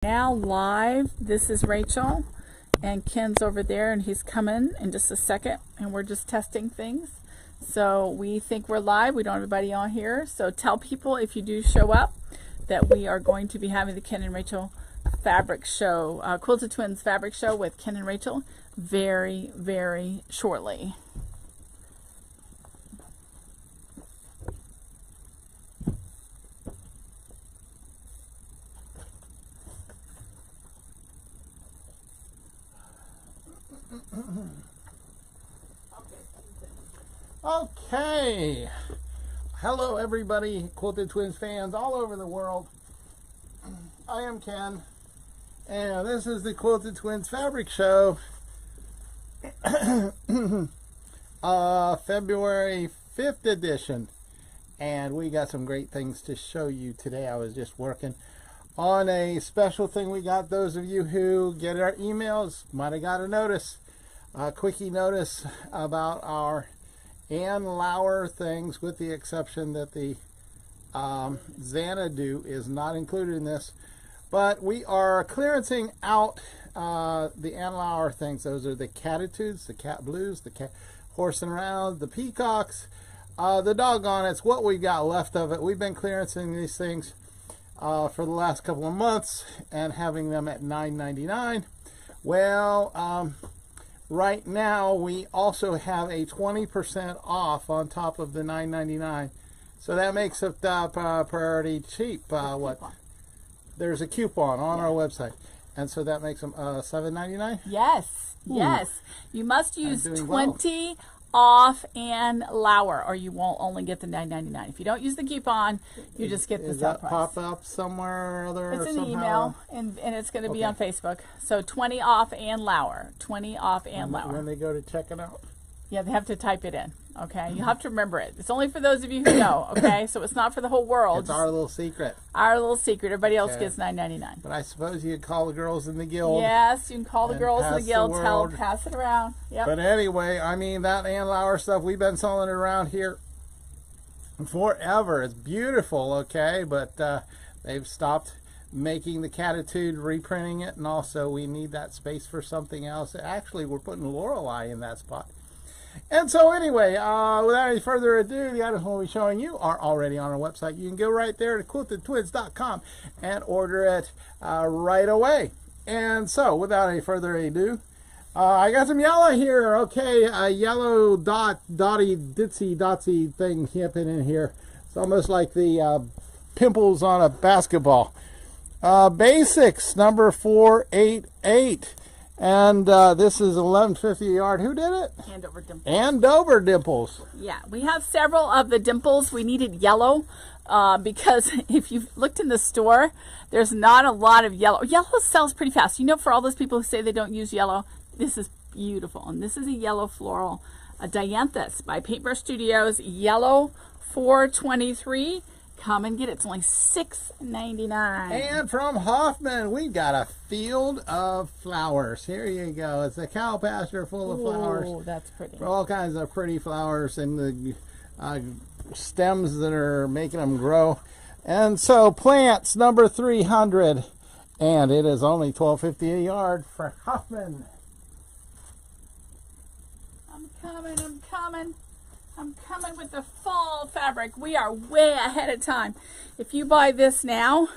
Now live, this is Rachel, and Ken's over there, and he's coming in just a second, and we're just testing things. So we think we're live. We don't have everybody on here, so tell people if you do show up that we are going to be having the Ken and Rachael fabric show, Quilted Twins fabric show with Ken and Rachael very, very shortly. Okay, hello everybody, Quilted Twins fans all over the world. I am Ken, and this is the Quilted Twins Fabric Show, February 5th edition, and we got some great things to show you today. I was just working on a special thing we got. Those of you who get our emails might have got a notice, a quickie notice about our Ann Lauer things, with the exception that the Xanadu is not included in this. But we are clearancing out the Ann Lauer things. Those are the Catitudes, the Cat Blues, the Cat Horsing Around, the Peacocks, the Doggone It's, what we got left of it. We've been clearancing these things for the last couple of months and having them at $9.99. Well, right now we also have a 20% off on top of the $9.99, so that makes it priority cheap. What? There's a coupon on our website, and so that makes them $7.99. Yes, yes. You must use 20 off Ann Lauer, or you won't only get the $9.99. If you don't use the coupon, you just get the sale price. Pop up somewhere or other? It's in the email, and it's going to be on Facebook. So 20 off Ann Lauer. 20 off Ann Lauer. When they go to check it out? Yeah, they have to type it in. Okay, you have to remember it. It's only for those of you who know. Okay, so it's not for the whole world. It's our little secret. Our little secret. Everybody else gets $9.99. But I suppose you could call the girls in the guild. Yes, you can call the girls in the guild. Pass it around. Yep. But anyway, I mean, that Ann Lauer stuff, we've been selling it around here forever. It's beautiful, okay, but they've stopped making the Catitude, reprinting it, and also we need that space for something else. Actually, we're putting Lorelei in that spot. And so anyway, without any further ado, the items we'll be showing you are already on our website. You can go right there to quiltedtwins.com and order it right away. And so, without any further ado, I got some yellow here. Okay, a yellow dotty dotsy thing happening in here. It's almost like the pimples on a basketball. Basics number 488. And this is 1150 a yard. Who did it? Andover Dimples. Andover Dimples. Yeah, we have several of the dimples. We needed yellow because if you've looked in the store, there's not a lot of yellow. Yellow sells pretty fast. You know, for all those people who say they don't use yellow, this is beautiful. And this is a yellow floral, a Dianthus by Paintbrush Studios, yellow 423. Come and get it. It's only $6.99. And from Hoffman, we've got a field of flowers. Here you go. It's a cow pasture full of flowers. Oh, that's pretty. All kinds of pretty flowers and the stems that are making them grow. And so plants number 300, and it is only $12.50 a yard for Hoffman. I'm coming with the fall fabric. We are way ahead of time. If you buy this now,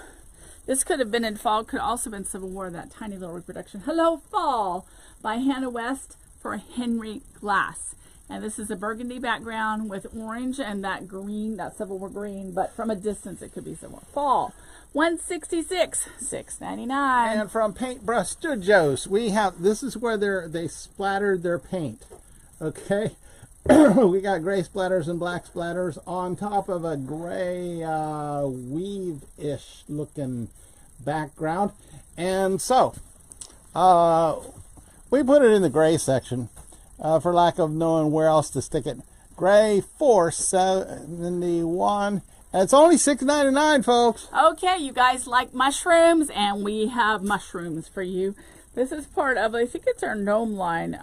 this could have been in fall, could also have been Civil War, that tiny little reproduction. Hello Fall by Hannah West for Henry Glass. And this is a burgundy background with orange and that green, that Civil War green, but from a distance it could be Civil War. Fall, $166, $6.99. And from Paintbrush Studios, we have, this is where they splattered their paint. Okay. We got gray splatters and black splatters on top of a gray weave-ish looking background. And so, we put it in the gray section for lack of knowing where else to stick it. Gray 471. And it's only $6.99, folks. Okay, you guys like mushrooms, and we have mushrooms for you. This is part of, I think it's our gnome line.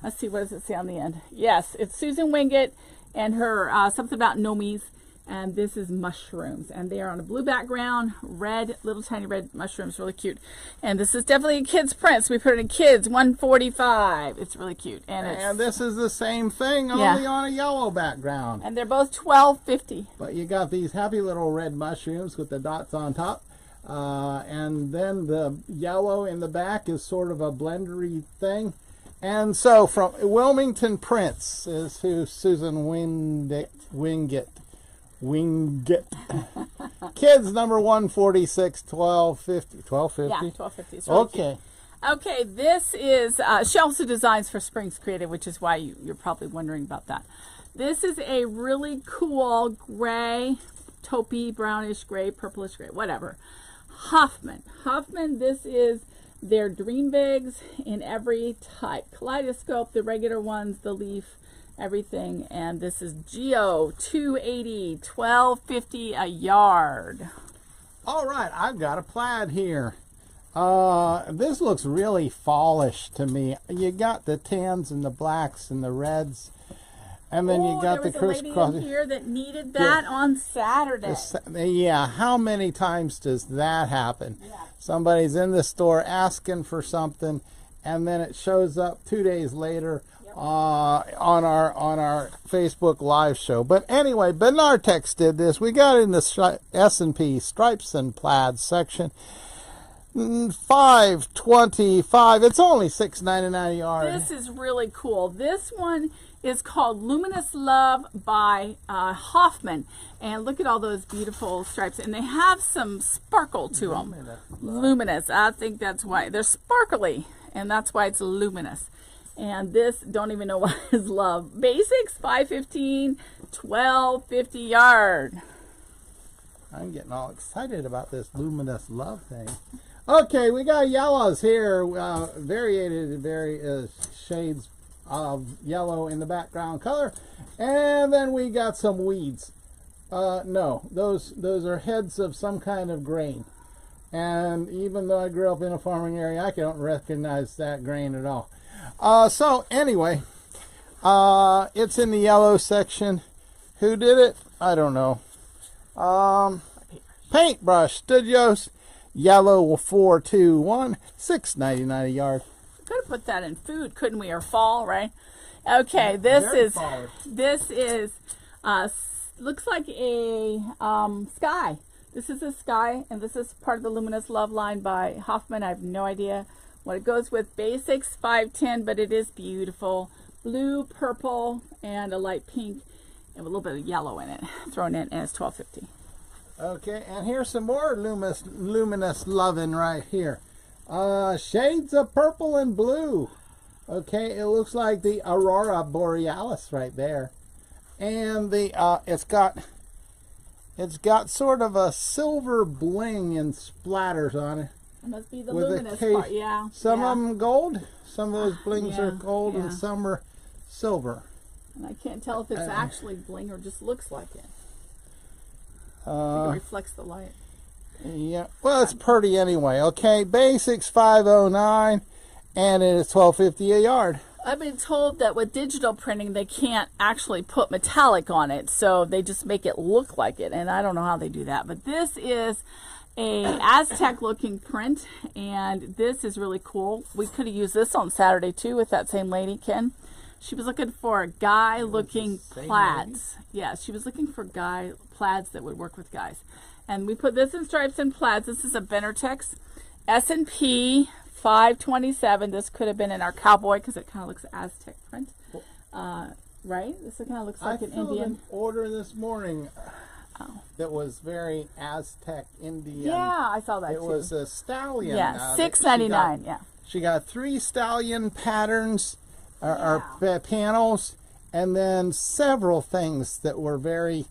Let's see, what does it say on the end? Yes, it's Susan Wingate and her something about gnomies. And this is mushrooms, and they are on a blue background, red, little tiny red mushrooms, really cute. And this is definitely a kid's print, so we put it in kids, 145. It's really cute. And this is the same thing, only on a yellow background. And they're both $12.50. But you got these happy little red mushrooms with the dots on top. And then the yellow in the back is sort of a blendery thing. And so from Wilmington Prints is who Susan Wingett. Kids number 146, $12.50. $12.50? Yeah, $12.50. It's really okay. Cute. Okay, this is, she also designs for Springs Creative, which is why you're probably wondering about that. This is a really cool gray, taupey, brownish gray, purplish gray, whatever. Hoffman, this is their Dream Bigs in every type. Kaleidoscope, the regular ones, the leaf, everything. And this is Geo 280, $12.50 a yard. All right, I've got a plaid here. This looks really fallish to me. You got the tans and the blacks and the reds, and then you got the crisscross. There was a lady in here that needed that on Saturday. Yeah, how many times does that happen? Yeah. Somebody's in the store asking for something, and then it shows up 2 days later. Yep. On our Facebook live show. But anyway, Benartex did this. We got in the S&P stripes and plaids section. $5.25. It's only $6.99 a yard. This is really cool. This one is called Luminous Love by Hoffman. And look at all those beautiful stripes. And they have some sparkle to them. Luminous. I think that's why. They're sparkly. And that's why it's luminous. And this, don't even know what is love. Basics, $5.15, $12.50 yard. I'm getting all excited about this luminous love thing. Okay, we got yellows here, various shades of yellow in the background color, and then we got some weeds. No, those are heads of some kind of grain. And even though I grew up in a farming area, I don't recognize that grain at all. So anyway, it's in the yellow section. Who did it? I don't know. Paintbrush Studios, yellow 421, $6.99 a yard. Could have put that in food, couldn't we? Or fall, right? Okay, this is looks like a sky. This is a sky, and this is part of the Luminous Love line by Hoffman. I have no idea what it goes with. Basics, $5.10, but it is beautiful. Blue, purple, and a light pink, and a little bit of yellow in it thrown in, and it's $12.50. Okay, and here's some more luminous loving right here. Shades of purple and blue. Okay, it looks like the Aurora Borealis right there. And the it's got sort of a silver bling and splatters on it. It must be the luminous part, yeah. Some of them gold, some of those blings are gold, and some are silver. And I can't tell if it's actually bling or just looks like it. It reflects the light. Yeah, well, it's pretty anyway. Okay, basics $5.09, and it is $12.50 a yard. I've been told that with digital printing, they can't actually put metallic on it, so they just make it look like it, and I don't know how they do that. But this is a Aztec-looking print, and this is really cool. We could have used this on Saturday, too, with that same lady, Ken. She was looking for a guy-looking plaids. Yeah, she was looking for guy plaids that would work with guys. And we put this in stripes and plaids. This is a Benartex S&P 527. This could have been in our cowboy because it kind of looks Aztec print. Right? This kind of looks like an Indian. I filled an order this morning that was very Aztec Indian. Yeah, I saw that too. It was a stallion. Yeah, $6.99. Yeah. She got 3 stallion patterns or panels, and then several things that were very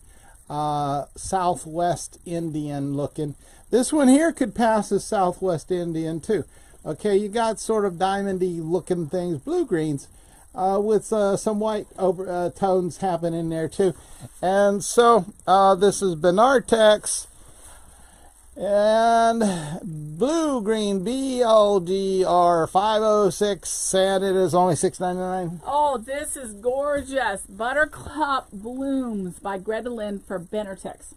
Southwest Indian looking. This one here could pass as Southwest Indian too. Okay, you got sort of diamondy looking things, blue greens, with some white tones happening there too. And so this is Benartex, And blue green BLGR 506, and it is only $6.99. Oh, this is gorgeous. Buttercup Blooms by Greta Lynn for Benartex.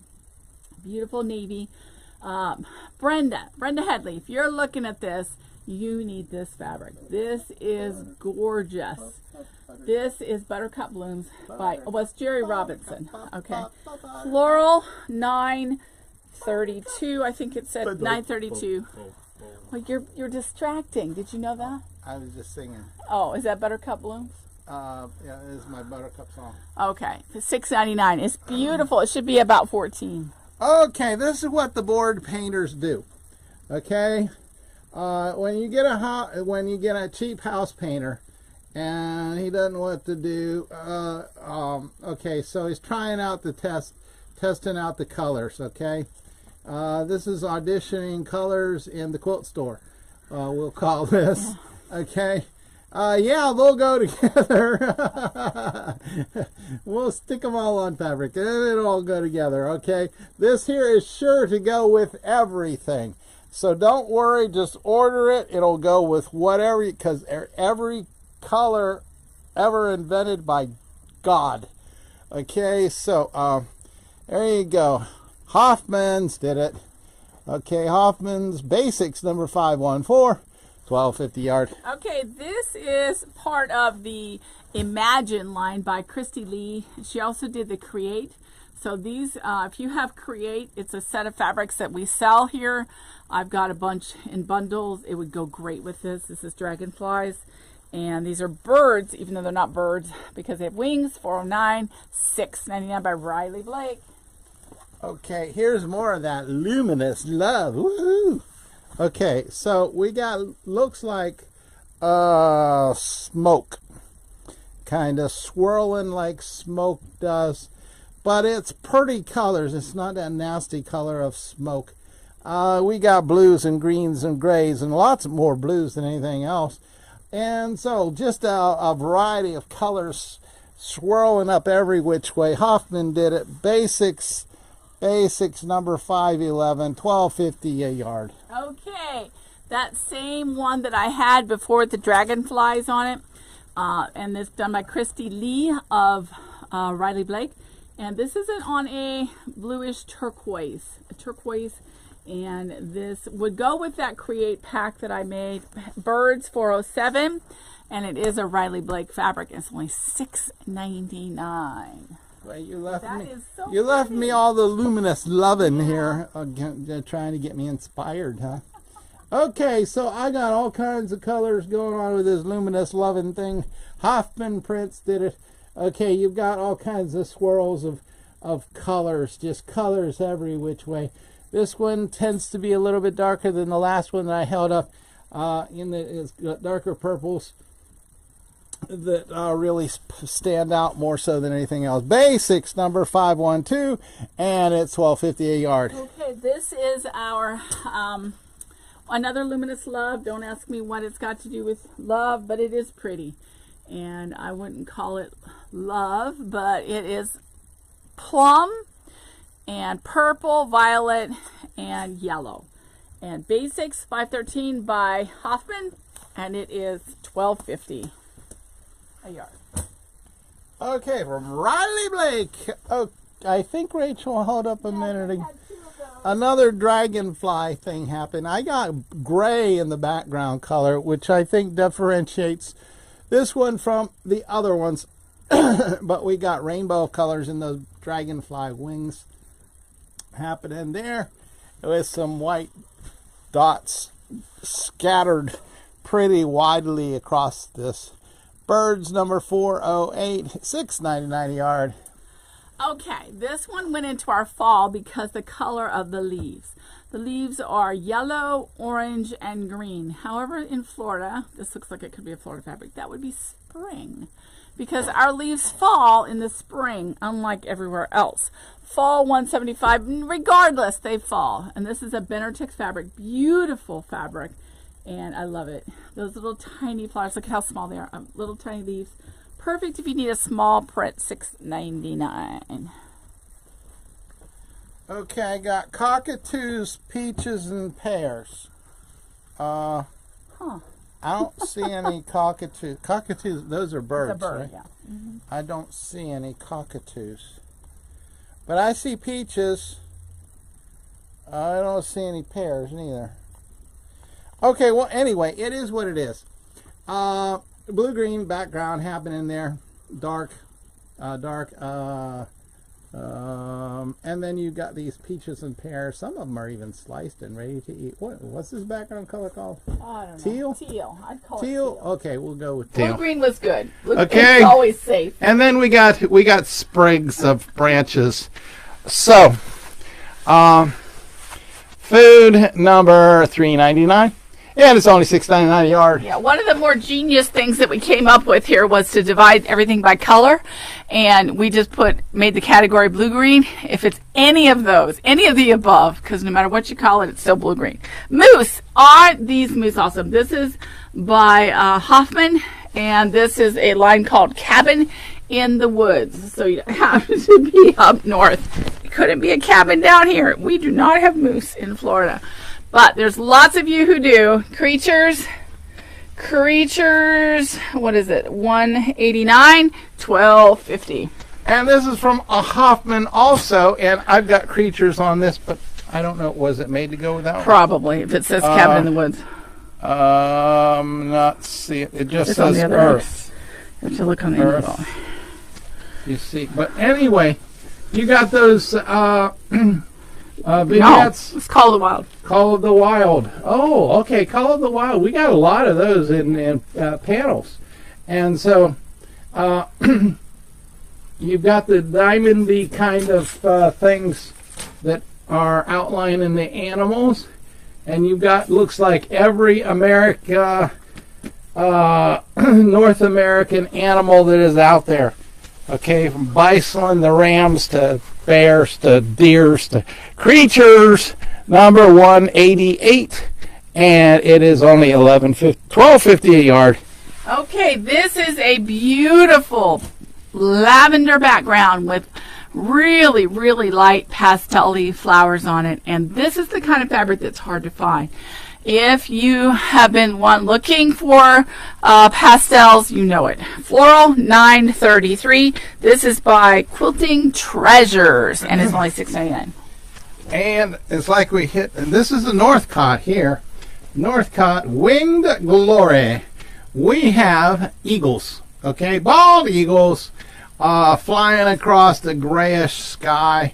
Beautiful navy. Brenda Headley, if you're looking at this, you need this fabric. This is gorgeous. This is Buttercup Blooms by, it's Jerry Robinson. Okay. Floral 932. I think it said 932. Well, you're distracting. Did you know that? I was just singing. Oh, is that Buttercup Blooms? Yeah, it is my Buttercup song. Okay. $6.99. It's beautiful. It should be about 14. Okay, this is what the board painters do. Okay, when you get a cheap house painter, and he doesn't know what to do. Okay, so he's trying out testing out the colors. Okay, this is auditioning colors in the quilt store. We'll call this. Okay. Yeah, they'll go together. We'll stick them all on fabric and it'll all go together, okay? This here is sure to go with everything. So don't worry, just order it. It'll go with whatever, because every color ever invented by God. Okay, so there you go. Hoffman's did it. Okay, Hoffman's Basics number 514. 1250 yard. Okay, this is part of the Imagine line by Christy Lee. She also did the Create. So these, if you have Create, it's a set of fabrics that we sell here. I've got a bunch in bundles. It would go great with this. This is dragonflies. And these are birds, even though they're not birds, because they have wings. 409, $6.99 by Riley Blake. Okay, here's more of that luminous love. Woohoo! Okay, so we got, looks like smoke, kind of swirling like smoke does, but it's pretty colors. It's not that nasty color of smoke. We got blues and greens and grays and lots more blues than anything else. And so just a variety of colors swirling up every which way. Hoffman did it. Basics number 511, $12.50 a yard. Okay, that same one that I had before with the dragonflies on it, and this done by Christy Lee of Riley Blake, and this is on a bluish turquoise, and this would go with that Create pack that I made. Birds 407, and it is a Riley Blake fabric. It's only $6.99. Well, you left So me all the luminous loving here, trying to get me inspired, huh? Okay, so I got all kinds of colors going on with this luminous loving thing. Hoffman Prints did it. Okay, you've got all kinds of swirls of colors, just colors every which way. This one tends to be a little bit darker than the last one that I held up. It's got darker purples that really stand out more so than anything else. Basics number 512, and it's $12.50 a yard. Okay, this is our another luminous love. Don't ask me what it's got to do with love, but it is pretty, and I wouldn't call it love, but it is plum and purple, violet, and yellow. And Basics 513 by Hoffman, and it is $12.50 a yard. Okay, from Riley Blake. Oh, I think Rachel, hold up a minute ago. Another dragonfly thing happened. I got gray in the background color, which I think differentiates this one from the other ones. But we got rainbow colors in those dragonfly wings happening there, with some white dots scattered pretty widely across this. Birds number 408, $6.99 a yard. Okay, this one went into our fall because the color of the leaves. The leaves are yellow, orange, and green. However, in Florida, this looks like it could be a Florida fabric. That would be spring, because our leaves fall in the spring, unlike everywhere else. Fall 175, regardless, they fall. And this is a Benartex fabric, beautiful fabric, and I love it. Those little tiny flowers, look at how small they are, little tiny leaves. Perfect if you need a small print, $6.99. Okay, I got cockatoos, peaches, and pears. Huh. I don't see any cockatoos. Cockatoos, those are birds, It's a bird, right? yeah. Mm-hmm. I don't see any cockatoos. But I see peaches. I don't see any pears neither. Okay, well, anyway, it is what it is. Blue-green background happening there. Dark. And then you got these peaches and pears. Some of them are even sliced and ready to eat. What's this background color called? I don't know. Teal? Teal. I'd call Teal? it teal. Okay, we'll go with teal. Blue green was good. Okay. It's always safe. And then we got sprigs of branches. So, food number $3.99. And it's only $6.99 a yard. Yeah, one of the more genius things that we came up with here was to divide everything by color, and we just made the category blue-green. If it's any of those, any of the above, because no matter what you call it, it's still blue-green. Moose, aren't these moose awesome? This is by Hoffman, and this is a line called Cabin in the Woods. So you have to be up north. It couldn't be a cabin down here. We do not have moose in Florida. But there's lots of you who do. Creatures, what is it? $189, $12.50. And this is from a Hoffman also, and I've got creatures on this, but I don't know, was it made to go with that one? Probably, if it says Cabin in the Woods. Not see it. It just It's on says the other Earth. You have to look on the Earth. info. You see, but anyway, you got those No, vignettes. it's Call of the Wild. Call of the Wild. Oh, okay, Call of the Wild. We got a lot of those in panels, and so you've got the diamondy kind of things that are outlining the animals, and you've got, looks like every North American animal that is out there. Okay, from bison, the rams, to bears, to deers, to creatures, number 188, and it is only $12.50 a yard. Okay, this is a beautiful lavender background with really, really light pastel-y flowers on it, and this is the kind of fabric that's hard to find. If you have been looking for pastels, you know it. Floral, $9.33. This is by Quilting Treasures, and it's only $6.99. And it's like we hit, and this is the Northcott here. Northcott Winged Glory. We have eagles, okay? Bald eagles flying across the grayish sky.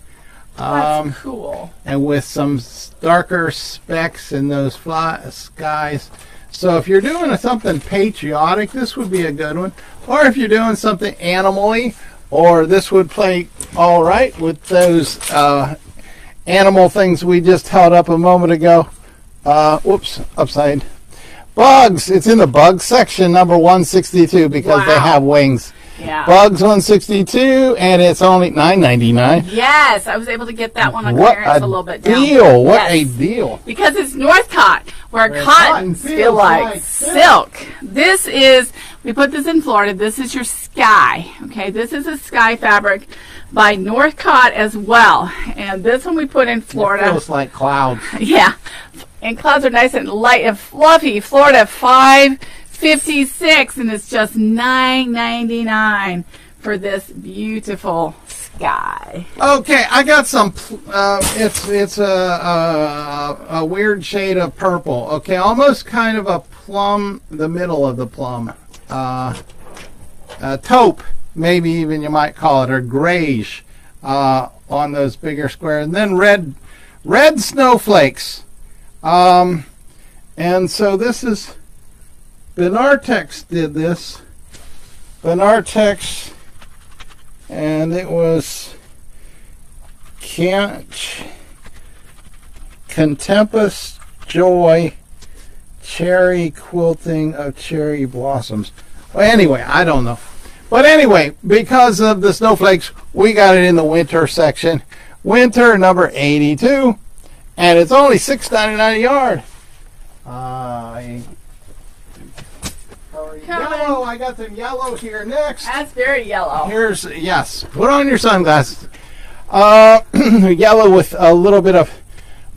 That's cool. And with some darker specks in those skies. So if you're doing something patriotic, this would be a good one. Or if you're doing something animal-y, or this would play all right with those animal things we just held up a moment ago. Whoops, upside. Bugs. It's in the bug section, number 162, because they have wings. Yeah. Bugs 162, and it's only $9.99. Yes, I was able to get that one on What clearance a a little bit down. deal! What a Yes. deal! Because it's Northcott, where Where cottons cotton feel feels like like silk. This is, we put this in Florida, this is your sky. Okay, this is a sky fabric by Northcott as well. And this one we put in It Florida. feels like clouds. Yeah, and clouds are nice and light and fluffy. Florida, $5.56, and it's just $9.99 for this beautiful sky. Okay, I got some. It's a weird shade of purple. Okay, almost kind of a plum, the middle of the plum. Taupe, maybe even you might call it, or grayish on those bigger squares, and then red snowflakes. And so this is Benartex did this. Benartex, and it was Contempus Joy Cherry Quilting of Cherry Blossoms. Well, anyway, I don't know. But anyway, because of the snowflakes, we got it in the winter section. Winter number 82. And it's only $6.99 a yard. Yellow. I got some yellow here next. That's very yellow. Here's, yes, put on your sunglasses. Yellow with a little bit of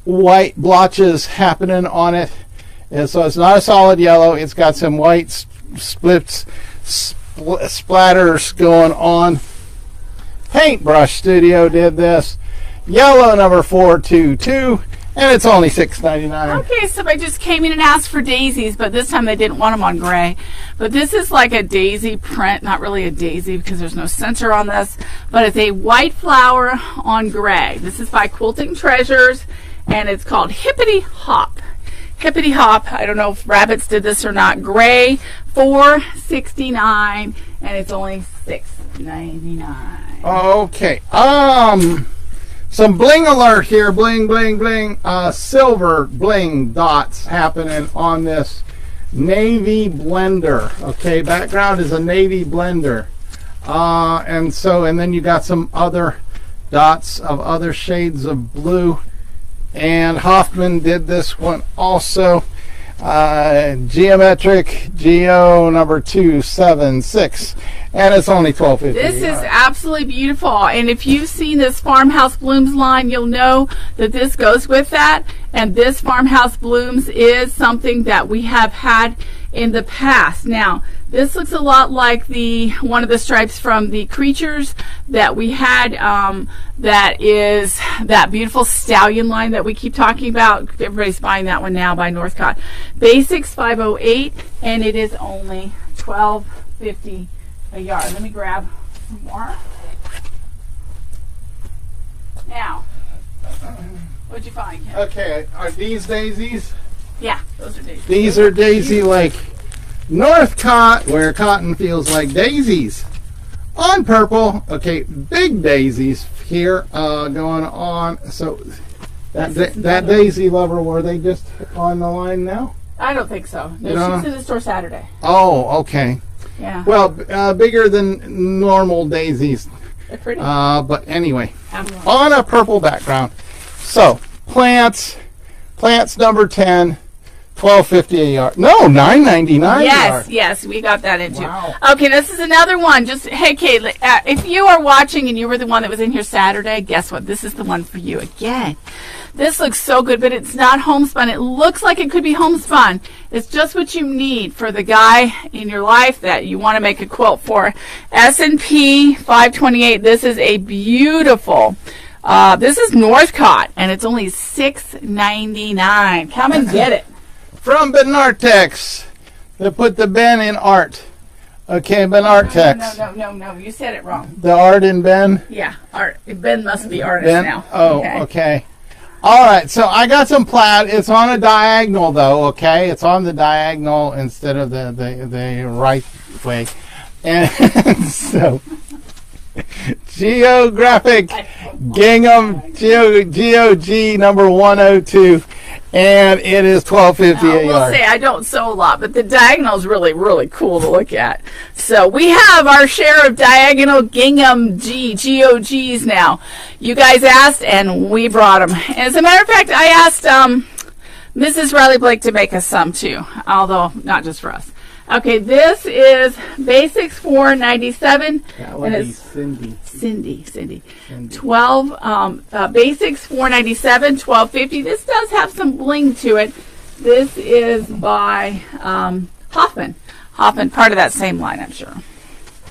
white blotches happening on it. And so it's not a solid yellow. It's got some white splits, splatters going on. Paintbrush Studio did this. Yellow number 422, and it's only $6.99. Okay, somebody just came in and asked for daisies, but this time they didn't want them on gray. But this is like a daisy print, not really a daisy because there's no center on this, but it's a white flower on gray. This is by Quilting Treasures, and it's called Hippity Hop. Hippity Hop. I don't know if Rabbits did this or not. Gray, $4.69, and it's only $6.99. Okay. Some bling alert here. Bling, bling, bling. Silver bling dots happening on this navy blender. Okay, background is a navy blender. And then you got some other dots of other shades of blue. And Hoffman did this one also. Geometric Geo number 276, and it's only $12.50. This is absolutely beautiful, and if you've seen this Farmhouse Blooms line, you'll know that this goes with that. And this Farmhouse Blooms is something that we have had in the past. Now, this looks a lot like one of the stripes from the Creatures that we had. That is that beautiful stallion line that we keep talking about. Everybody's buying that one now by Northcott. Basics 508, and it is only $12.50 a yard. Let me grab some more. Now, what'd you find, Ken? Okay, are these daisies? Yeah, those are daisies. These are daisy like Northcott, where cotton feels like daisies. On purple, okay, big daisies here going on. So that daisy lover, were they just on the line now? I don't think so. No, she's in the store Saturday. Oh, okay. Yeah. Well, bigger than normal daisies. They're pretty. But anyway, on a purple background. So plants number 10. $12.50 a yard. No, $9.99 a yard. Yes, we got that into. Wow. Okay, this is another one. Just, hey, Kate, if you are watching and you were the one that was in here Saturday, guess what? This is the one for you again. This looks so good, but it's not homespun. It looks like it could be homespun. It's just what you need for the guy in your life that you want to make a quilt for. S&P 528. This is a beautiful. This is Northcott, and it's only $6.99. Come and get it. From Benartex. They put the Ben in art. Okay, Benartex. No. You said it wrong. The art in Ben? Yeah, art. Ben must be artist Ben? now. Oh, okay. All right, so I got some plaid. It's on a diagonal, though, okay? It's on the diagonal instead of the right way. And so, Geographic Gingham GOG number 102. And it is $12.50 a yard. We'll say I don't sew a lot, but the diagonal is really, really cool to look at. So we have our share of diagonal gingham GOGs now. You guys asked, and we brought them. As a matter of fact, I asked Mrs. Riley Blake to make us some too, although not just for us. Okay, this is Basics $4.97. That would be Cindy. 12 Basics $4.97, $12.50. This does have some bling to it. This is by Hoffman, part of that same line, I'm sure.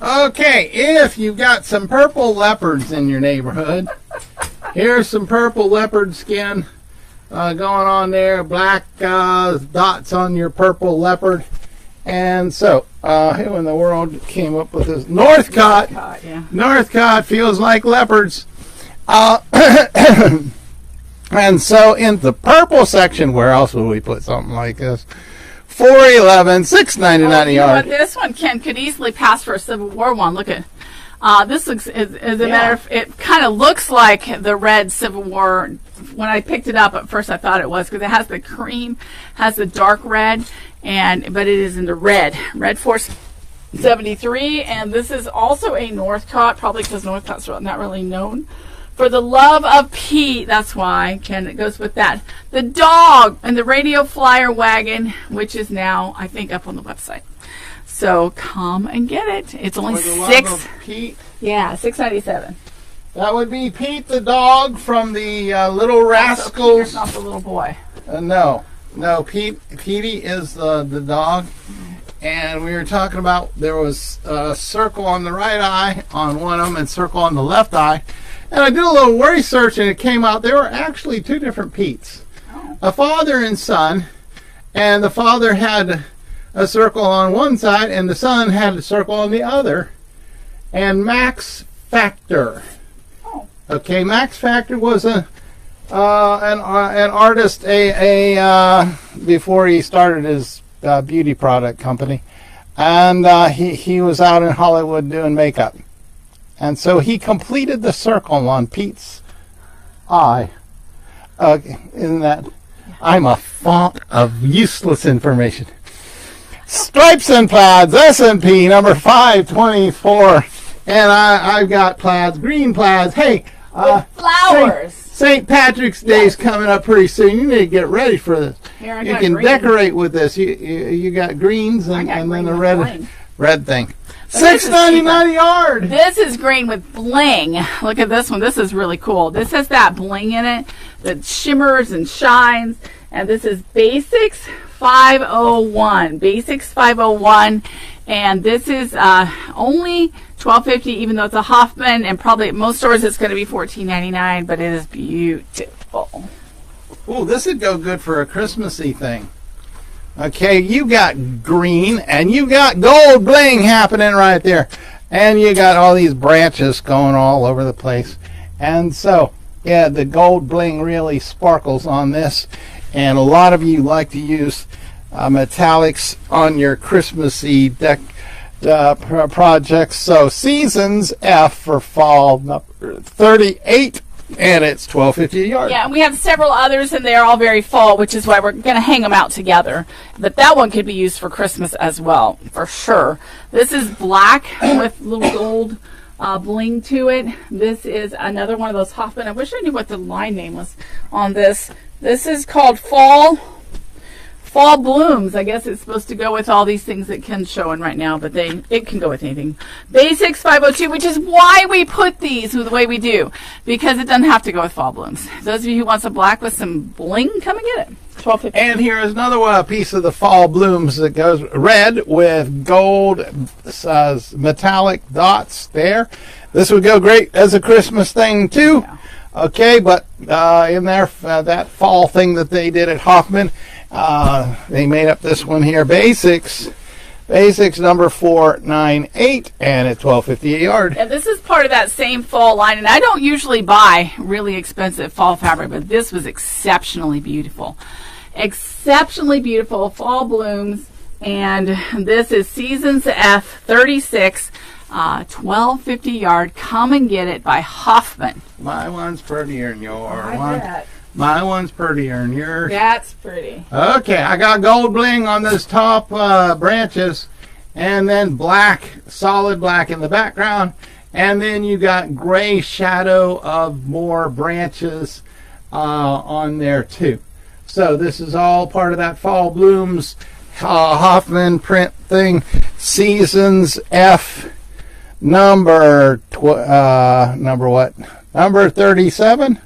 Okay, if you've got some purple leopards in your neighborhood, here's some purple leopard skin going on there. Black dots on your purple leopard. And so, who in the world came up with this? Northcott. Yeah. Northcott feels like leopards. And so, in the purple section, where else would we put something like this? $4.11, $6.99 a yard. This one, Ken, could easily pass for a Civil War one. Look at this. Looks, as a matter of, it kind of looks like the red Civil War. When I picked it up, at first I thought it was because it has the cream, has the dark red. But it is in the red 473, and this is also a Northcott, probably because Northcott's not really known for the love of Pete. That's why, Ken, it goes with that. The dog and the radio flyer wagon, which is now, I think, up on the website. So come and get it. It's only For the love of Pete. Yeah, $6.97. That would be Pete the dog from the Little Rascals. Peter's not the little boy. No, Petey is the dog. And we were talking about there was a circle on the right eye on one of them and circle on the left eye. And I did a little research and it came out there were actually two different Petes. A father and son. And the father had a circle on one side and the son had a circle on the other. And Max Factor. Okay, Max Factor was an artist before he started his beauty product company, and he was out in Hollywood doing makeup, and so he completed the circle on Pete's eye. Isn't that? I'm a font of useless information. Stripes and plaids, S&P number 524, and I've got plaids, green plaids. Hey. Flowers. St. Patrick's Day is coming up pretty soon. You need to get ready for this. Here, you can decorate with this. You got greens and then a red thing. $6.99 a yard. This is green with bling. Look at this one. This is really cool. This has that bling in it that shimmers and shines. And this is Basics 501. Basics 501. And this is only $12.50, even though it's a Hoffman, and probably at most stores it's going to be $14.99, but it is beautiful. Oh, this would go good for a Christmassy thing. Okay, you got green, and you got gold bling happening right there. And you got all these branches going all over the place. And so, yeah, the gold bling really sparkles on this. And a lot of you like to use metallics on your Christmassy projects. So Seasons F for fall number 38, and it's $12.50 a yard. Yeah, and we have several others, and they're all very fall, which is why we're going to hang them out together. But that one could be used for Christmas as well, for sure. This is black with little gold bling to it. This is another one of those Hoffman. I wish I knew what the line name was on this. This is called Fall Blooms. I guess it's supposed to go with all these things that Ken's showing right now, but it can go with anything. Basics 502, which is why we put these the way we do, because it doesn't have to go with Fall Blooms. Those of you who want some black with some bling, come and get it. $12.50. And here is another piece of the Fall Blooms that goes red with gold metallic dots there. This would go great as a Christmas thing too. Yeah. Okay, but in there, that fall thing that they did at Hoffman, they made up this one here, Basics number 498, and at $12.50 a yard. Yeah, this is part of that same fall line, and I don't usually buy really expensive fall fabric, but this was exceptionally beautiful. Exceptionally beautiful Fall Blooms, and this is Seasons F 36. $12.50 a yard. Come and get it by Hoffman. My one's prettier than yours. Bet. My one's prettier than yours. That's pretty. Okay, I got gold bling on those top branches, and then black, solid black in the background, and then you got gray shadow of more branches on there too. So this is all part of that Fall Blooms Hoffman print thing. Seasons F. Number what? Number 37?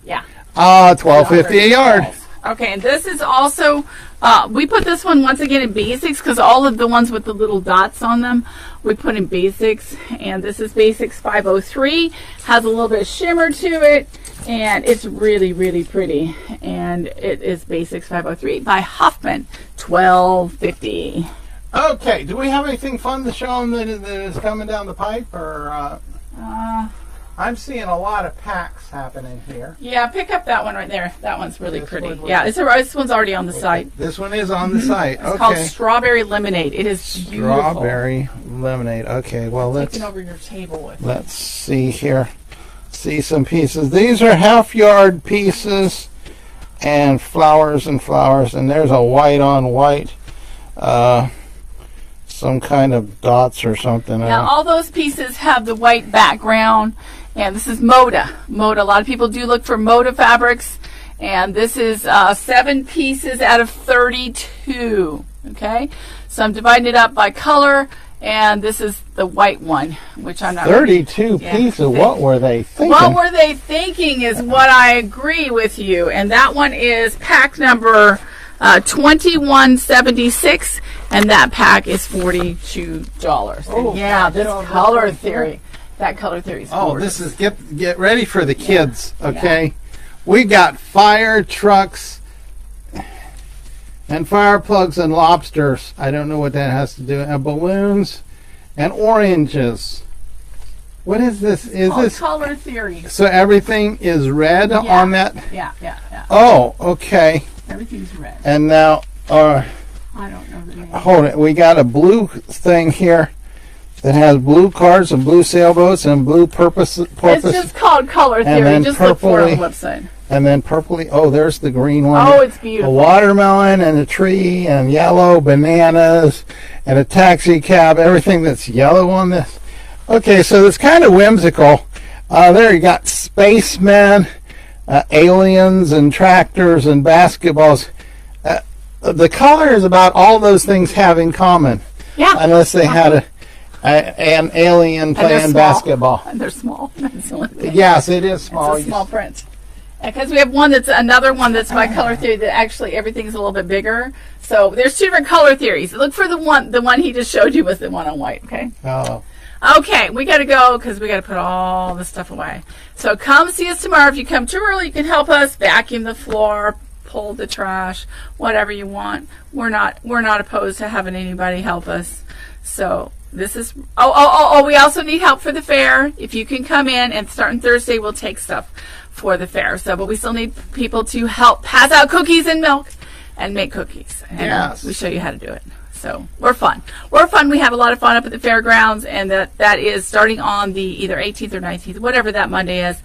Yeah. $12.50 a yard. Okay, and this is also, we put this one once again in Basics because all of the ones with the little dots on them, we put in Basics. And this is Basics 503. Has a little bit of shimmer to it, and it's really, really pretty. And it is Basics 503 by Hoffman, $12.50. Okay, do we have anything fun to show them that is coming down the pipe? Or I'm seeing a lot of packs happening here. Yeah, pick up that one right there. That one's really pretty. Yeah, this one's already on the site. This one is on the site. It's called Strawberry Lemonade. It is beautiful. Strawberry Lemonade. Okay, well taking over your table with let's see here. See some pieces. These are half-yard pieces and flowers, and there's a white on white. Some kind of dots or something. Yeah, all those pieces have the white background, and this is Moda. A lot of people do look for Moda fabrics, and this is 7 pieces out of 32. Okay, so I'm dividing it up by color, And this is the white one, which I'm not 32 Yeah. pieces. What were they thinking? What were they thinking is what I agree with you. And that one is pack number 2176, and that pack is $42. Oh, yeah, this no, color no, no. theory. That color theory is Oh, gorgeous. this is get ready for the kids, okay? We got fire trucks and fire plugs and lobsters. I don't know what that has to do. And balloons and oranges. What is this? Is Oh, this color theory? so everything is red on that? Yeah. Oh, okay. Everything's red. And now, I don't know the name. hold it. We got a blue thing here that has blue cars and blue sailboats and blue porpoise. It's just called color theory. then Just look for it on the purpley. website. And then purpley. Oh, there's the green one. Oh, it's A beautiful. watermelon and a tree and yellow bananas and a taxi cab. Everything that's yellow on this. Okay, so it's kind of whimsical. There you got spacemen, aliens and tractors and basketballs. The color is about all those things have in common, Yeah. unless they had an alien And they're playing small. basketball. And they're small. That's the only thing. Yes, it is small. It's a small print. Because we have another one that's by color theory that actually everything's a little bit bigger. So there's two different color theories. Look for the one he just showed you was the one on white, okay? Oh. Okay, we got to go because we got to put all this stuff away. So come see us tomorrow. If you come too early, you can help us vacuum the floor, pull the trash, whatever you want. We're not opposed to having anybody help us. So this is we also need help for the fair. If you can come in, and starting Thursday we'll take stuff for the fair. So but we still need people to help pass out cookies and milk and make cookies. And Yes. we show you how to do it. So we're fun. We have a lot of fun up at the fairgrounds, and that is starting on the either 18th or 19th, whatever that Monday is.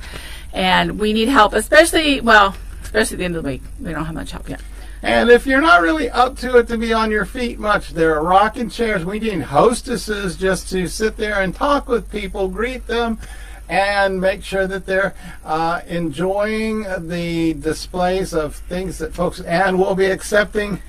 And we need help, especially at the end of the week. We don't have much help yet. And if you're not really up to it to be on your feet much, there are rocking chairs. We need hostesses just to sit there and talk with people, greet them, and make sure that they're enjoying the displays of things that folks, and we'll be accepting.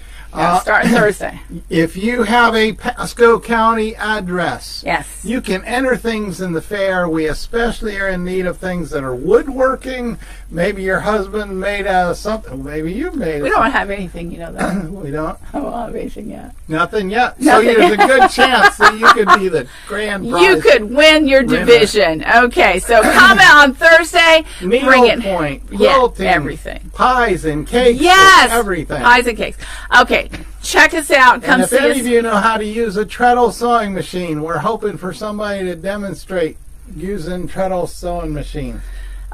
Starting Thursday. If you have a Pasco County address, Yes. you can enter things in the fair. We especially are in need of things that are woodworking. Maybe your husband made out of something. Maybe you made it. We don't have anything, you know that. We don't. I don't have anything yet. Nothing yet. Nothing. So there's a good chance that you could be the grand prize. You could win your winner. division. Okay, so come out on Thursday. Bring it. Needlepoint, Yeah, quilting, everything. pies and cakes. Yes. Everything. Pies and cakes. Okay, check us out. Come And if see any us. of you know how to use a treadle sewing machine, we're hoping for somebody to demonstrate using treadle sewing machine.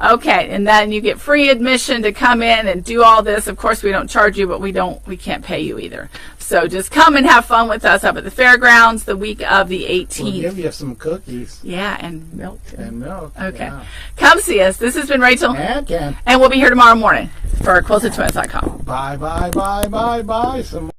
Okay, and then you get free admission to come in and do all this. Of course, we don't charge you, but we can't pay you either. So just come and have fun with us up at the fairgrounds the week of the 18th. We'll give you some cookies Yeah, and milk too. and milk. Okay. Yeah. Come see us. This has been Rachel, And Ken. and we'll be here tomorrow morning for quiltedtwins.com. Bye, bye, bye, bye, bye. Some